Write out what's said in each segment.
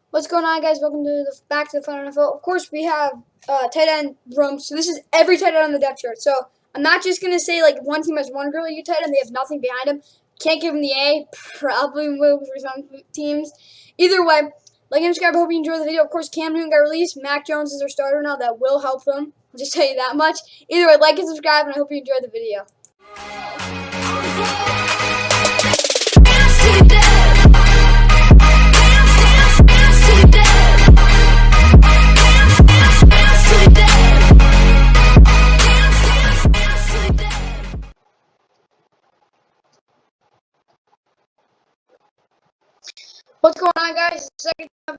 What's going on, guys? Welcome to back to the Fun NFL. Of course, we have tight end room. So this is every tight end on the depth chart. So I'm not just gonna say like one team has one really good tight end. They have nothing behind him. Can't give him the A. Probably will for some teams. Either way, like and subscribe. I hope you enjoy the video. Of course, Cam Newton got released. Mac Jones is their starter now. That will help them. I'll just tell you that much. Either way, like and subscribe, and I hope you enjoy the video. What's going on, guys? Second time.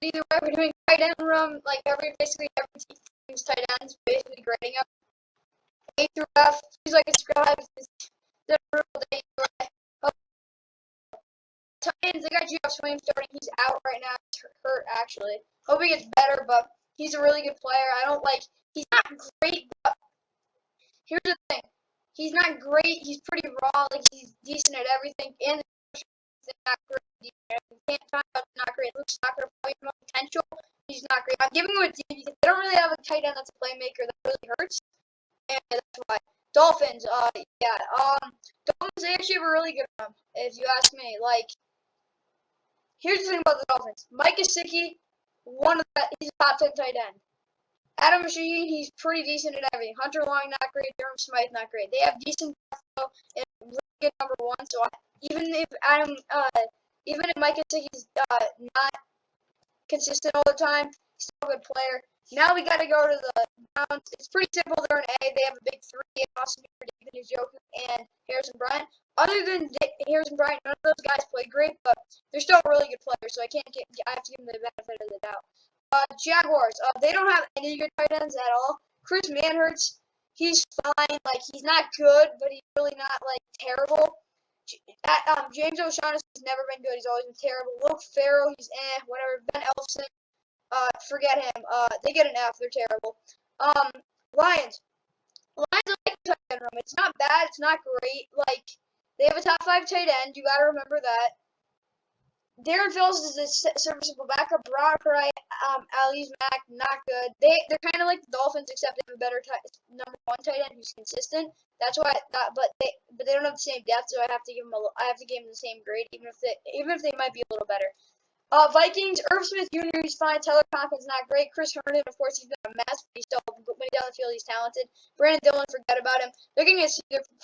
Either way, we're doing tight end room, like basically every team's tight ends, basically grading up A through F. Please like and subscribe. It's the real day. Tight ends, they got Geoff Swain starting. He's out right now. He's hurt, actually. Hope he gets better, but he's a really good player. He's not great, but here's the thing. He's not great. He's pretty raw. Like, he's decent at everything. And not great. Can't talk about not great. Luke Stocker probably more potential. He's not great. I'm giving him a D because they don't really have a tight end that's a playmaker. That really hurts, and that's why. Dolphins, Dolphins, they actually have a really good one, if you ask me. Like, here's the thing about the Dolphins. Mike Gesicki, he's a top 10 tight end. Adam Shaheen, he's pretty decent at everything. Hunter Long, not great. Durham Smythe, not great. They have decent though, and really good number one. So even if Mike Gesicki's not consistent all the time, he's still a good player. Now we got to go to the Browns. It's pretty simple. They're an A. They have a big three: Austin Hooper, David Njoku, and Harrison Bryant. Other than Harrison Bryant, none of those guys play great, but they're still really good players. So I have to give them the benefit of the doubt. Jaguars. They don't have any good tight ends at all. Chris Manhertz, he's fine. Like, he's not good, but he's really not like terrible. James O'Shaughnessy has never been good. He's always been terrible. Luke Farrell, he's whatever. Ben Elfson, forget him. They get an F. They're terrible. Lions. Lions are like tight end room. It's not bad. It's not great. Like, they have a top 5 tight end. You gotta remember that. Darren Fells is a serviceable backup. Brock Wright, Ali's Mack, not good. They're kind of like the Dolphins, except they have a better number one tight end who's consistent. That's why. But they don't have the same depth, so I have to give them the same grade, even if they might be a little better. Vikings, Irv Smith Jr., he's fine. Taylor Conklin not great. Chris Herndon, of course, he's been a mess, but when he's down the field, he's talented. Brandon Dillon, forget about him. They're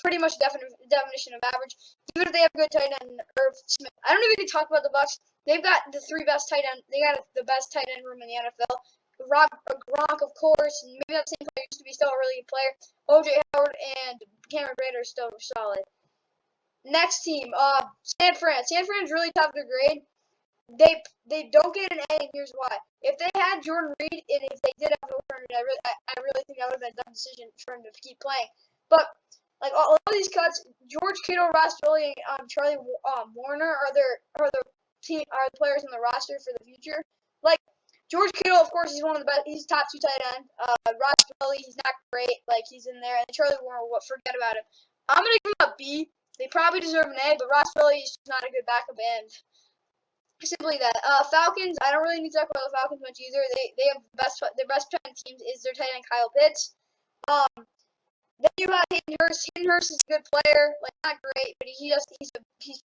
pretty much definition of average. Even if they have a good tight end, Irv Smith. I don't even talk about the Bucs. They've got the 3 best tight end. They got the best tight end room in the NFL. Gronk, of course, and maybe that same player used to be still a really good player. O.J. Howard and Cameron Brate are still solid. Next team, San Fran. San Fran's really tough to grade. They don't get an A, and here's why. If they had Jordan Reed, and if they did have Jordan Reed, I really think that would have been a dumb decision for him to keep playing. But like all of these cuts, George Kittle, Ross Dwelley, Charlie Warner are the players on the roster for the future. Like, George Kittle, of course, he's one of the best. He's top 2 tight end. Ross Dwelley, he's not great. Like, he's in there, and Charlie Warner, forget about him. I'm gonna give him a B. They probably deserve an A, but Ross Dwelley is just not a good backup end. Simply that. Falcons, I don't really need to talk about the Falcons much either. They have their best tight end teams is their tight end Kyle Pitts. Then you have Hayden Hurst. Hayden Hurst is a good player, like, not great, but he's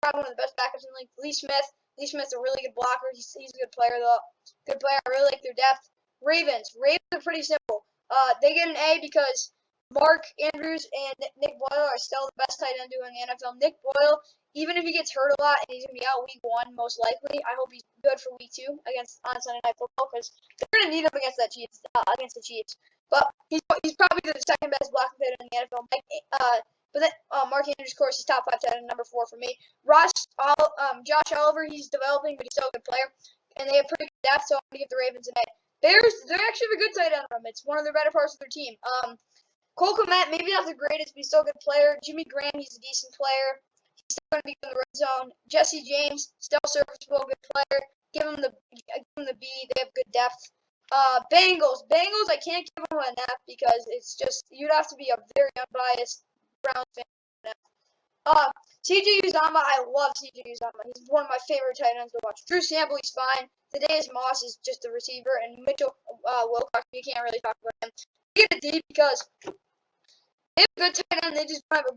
probably one of the best backups in the league. Lee Smith's a really good blocker. He's a good player though. Good player. I really like their depth. Ravens are pretty simple. They get an A because Mark Andrews and Nick Boyle are still the best tight end in the NFL. Nick Boyle, even if he gets hurt a lot and he's gonna be out week 1 most likely, I hope he's good for week 2 on Sunday Night Football, because they're gonna need him against the Chiefs. But he's probably the second best blocking tight end in the NFL. But then Mark Andrews, of course, is top 5 tight end, number 4 for me. Josh Oliver, he's developing, but he's still a good player, and they have pretty good depth, so I'm gonna give the Ravens an A. Bears, they're actually a good tight end room. It's one of the better parts of their team. Cole Kmet, maybe not the greatest, but he's still a good player. Jimmy Graham, he's a decent player. He's still going to be in the red zone. Jesse James, still serviceable, good player. Give him the B. They have good depth. Bengals, I can't give them an F because it's just, you'd have to be a very unbiased Browns fan. CJ Uzomah, I love CJ Uzomah. He's one of my favorite tight ends to watch. Drew Sample, he's fine. Thaddeus Moss is just a receiver, and Mitchell Wilcox, you can't really talk about him. They get a D because they have a good tight end. They just don't have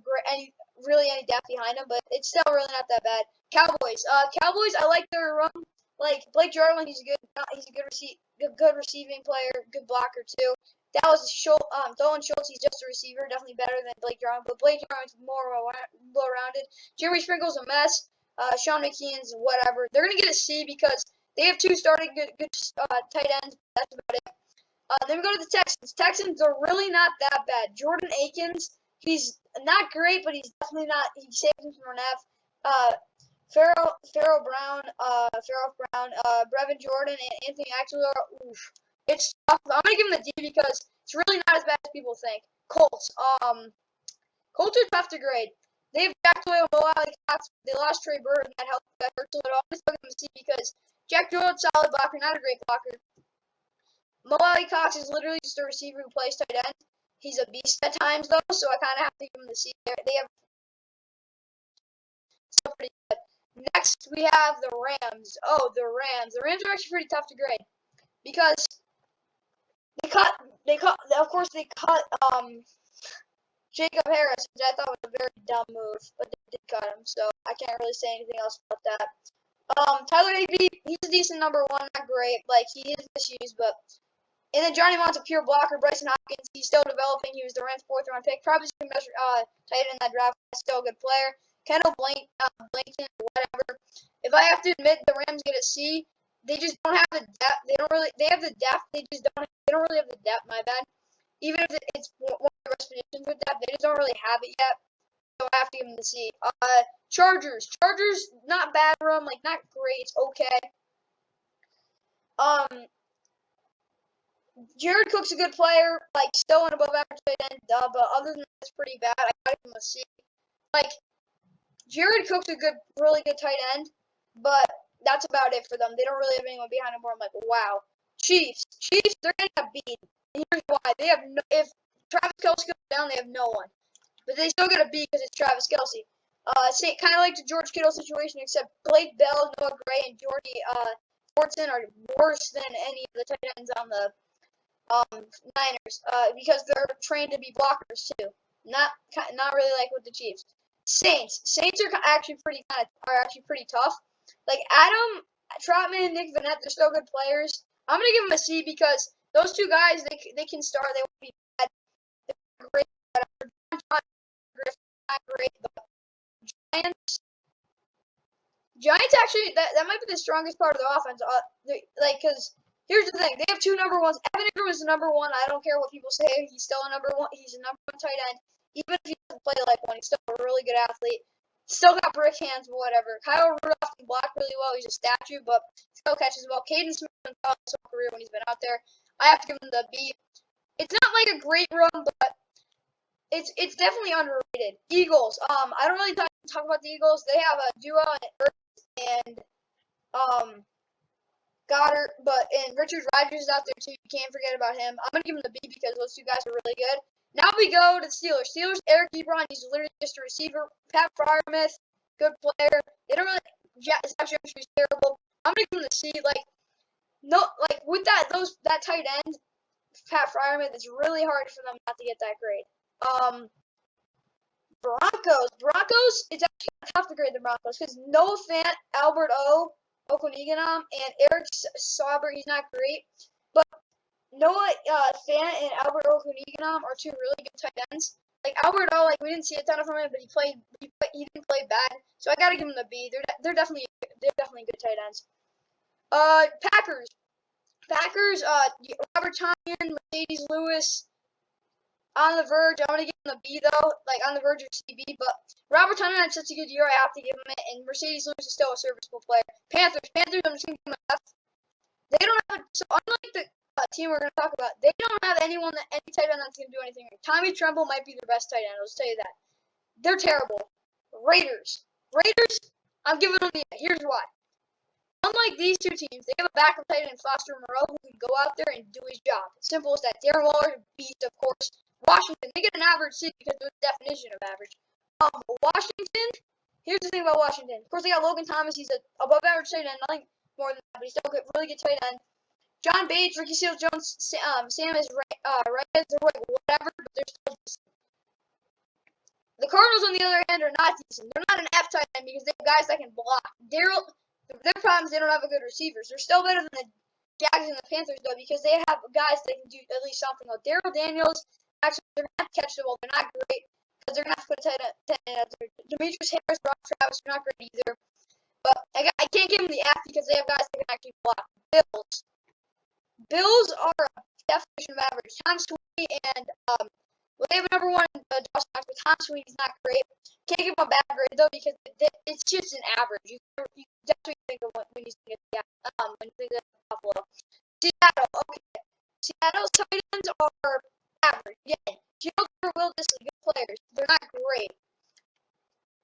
really any depth behind them, but it's still really not that bad. Cowboys, Cowboys, I like their run. Like Blake Jarwin, he's a good receiving player, good blocker too. That was Dolan Schultz. He's just a receiver, definitely better than Blake Jarwin, but Blake Jarwin's more well-rounded. Jeremy Sprinkle's a mess. Sean McKeon's whatever. They're gonna get a C because they have two starting good tight ends. That's about it. Then we go to the Texans. Texans are really not that bad. Jordan Akins, he's not great, but he's definitely not. He saved him from an F. Farrell Brown, Brevin Jordan, and Anthony Aguilar. Oof. It's tough. I'm gonna give him a D because it's really not as bad as people think. Colts. Colts are tough to grade. They have Jack Doyle, Mo Alley Cox. They lost Trey Burton. That hurts a little. I'm gonna still give him a C because Jack Doyle, solid blocker, not a great blocker. Mo Alley Cox is literally just a receiver who plays tight end. He's a beast at times though, so I kind of have to give him the C there. They have still pretty good. Next, we have the Rams. Oh, the Rams. The Rams are actually pretty tough to grade because of course, they cut Jacob Harris, which I thought was a very dumb move, but they did cut him, so I can't really say anything else about that. Tyler A.B., he's a decent number one, not great. Like, he is misused, but. And then Johnny Mont's a pure blocker. Bryson Hopkins, he's still developing. He was the Rams' 4th round pick. Probably the best tight end in that draft. Still a good player. Kendall Blanton, whatever. If I have to admit, the Rams get a C. They just don't have the depth. They have the depth. They don't really have the depth. My bad. Even if it's one of the best positions with depth, they just don't really have it yet. So I have to give them the C. Chargers, not bad room, like not great. It's okay. Jared Cook's a good player, like still an above average tight end, but other than that, it's pretty bad. I gotta give him a C. Like, Jared Cook's a really good tight end, but that's about it for them. They don't really have anyone behind him where I'm like, wow. Chiefs, they're gonna beat. And here's why: if Travis Kelce goes down, they have no one, but they still get a B because it's Travis Kelce. Kind of like the George Kittle situation, except Blake Bell, Noah Gray, and Jordy Fortson are worse than any of the tight ends on the Niners, because they're trained to be blockers too. Not really like with the Chiefs. Saints are actually pretty tough. Like Adam Troutman and Nick Vannett, they're still good players. I'm gonna give them a C because those two guys, they can start. They won't be bad. They're great. Not great, but Giants actually that might be the strongest part of the offense. Because. Here's the thing. They have two number ones. Evan Ingram is the number one. I don't care what people say. He's still a number one. He's a number one tight end. Even if he doesn't play like one, he's still a really good athlete. Still got brick hands, but whatever. Kyle Rudolph can block really well. He's a statue, but still catches well. Caden Smith has had his whole career when he's been out there. I have to give him the B. It's not like a great run, but it's definitely underrated. Eagles. I don't really talk about the Eagles. They have a duo and Goddard, and Richard Rodgers is out there too. You can't forget about him. I'm gonna give him the B because those two guys are really good. Now we go to the Steelers. Eric Ebron, he's literally just a receiver. Pat Freiermuth, good player. They don't really. Zach Gentry's terrible. I'm gonna give him the C. With that tight end, Pat Freiermuth, it's really hard for them not to get that grade. Broncos, it's actually tough to grade the Broncos because Noah Fant, Albert Okoniganam, and Eric Sauber, he's not great, but Noah Fant and Albert Okoniganam are two really good tight ends. Like Albert we didn't see a ton of him, but he didn't play bad, so I gotta give him the B. They're definitely good tight ends. Packers, Robert Tonyan, Mercedes Lewis. On the verge, I'm gonna give him the B though, like on the verge of CB. But Robert Tonyan had such a good year, I have to give him it. And Mercedes Lewis is still a serviceable player. Panthers, I'm just gonna give him an F. They don't have unlike the team we're gonna talk about, they don't have any tight end that's gonna do anything. Tommy Tremble might be their best tight end. I'll just tell you that. They're terrible. Raiders, I'm giving them the. Here's why. Unlike these two teams, they have a backup tight end, Foster Moreau, who can go out there and do his job. Simple as that. Darren Waller, beast, of course. Washington, they get an average C because of the definition of average. Washington, Here's the thing about Washington. Of course, they got Logan Thomas. He's a above average tight end, nothing more than that, but he's still a really good tight end. John Bates, Ricky Seals-Jones, Sam is Reyes, they're like whatever, but they're still decent. The Cardinals, on the other hand, are not decent. They're not an F tight end because they have guys that can block. Their problem is they don't have a good receivers. They're still better than the Jags and the Panthers, though, because they have guys that can do at least something. Like Darrell Daniels, actually, they're going to have to catch the ball. They're not great because they're going to have to put a tight end out there. Demetrius Harris, Rob Travis, they're not great either. But I can't give them the F because they have guys that can actually block. Bills are a definition of average. Tom Sweeney and well, they have a number one Dawson Knox, but Tom Sweeney's not great. Can't give him a bad grade though because it's just an average. You definitely think of when you think of Buffalo. Seattle, okay. Seattle's tight ends are average. Yeah, Fields or Will Disley, good players. They're not great.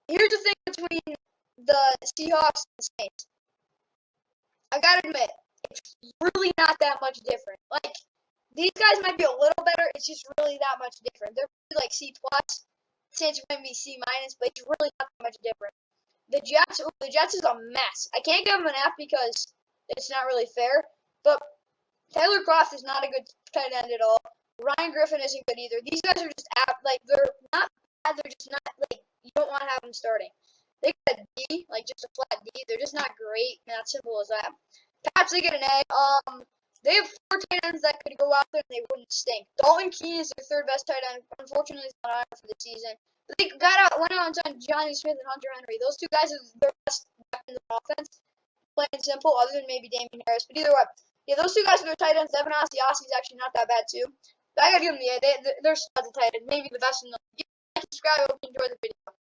Here's the thing between the Seahawks and the Saints. I gotta admit, it's really not that much different. Like, these guys might be a little better, it's just really that much different. They're like C+, Saints might be C-, but it's really not that much different. The Jets is a mess. I can't give them an F because it's not really fair, but Tyler Kroft is not a good tight end at all. Ryan Griffin isn't good either. These guys are just they're not bad, they're just not, like, you don't want to have them starting. They get a D, like just a flat D. They're just not great, and that's simple as that. Pats, they get an A. They have 4 tight ends that could go out there and they wouldn't stink. Dalton Keene is their 3rd best tight end. Unfortunately, he's not on for the season. But they went out and signed Johnny Smith and Hunter Henry. Those 2 guys are their best weapons on offense. Plain and simple, other than maybe Damien Harris. But either way, yeah, those 2 guys are their tight ends. Devin Asiasi's actually not that bad too. But I gotta give them the A. They're studs at tight end. Maybe the best in the league. Subscribe. Hope you enjoyed the video.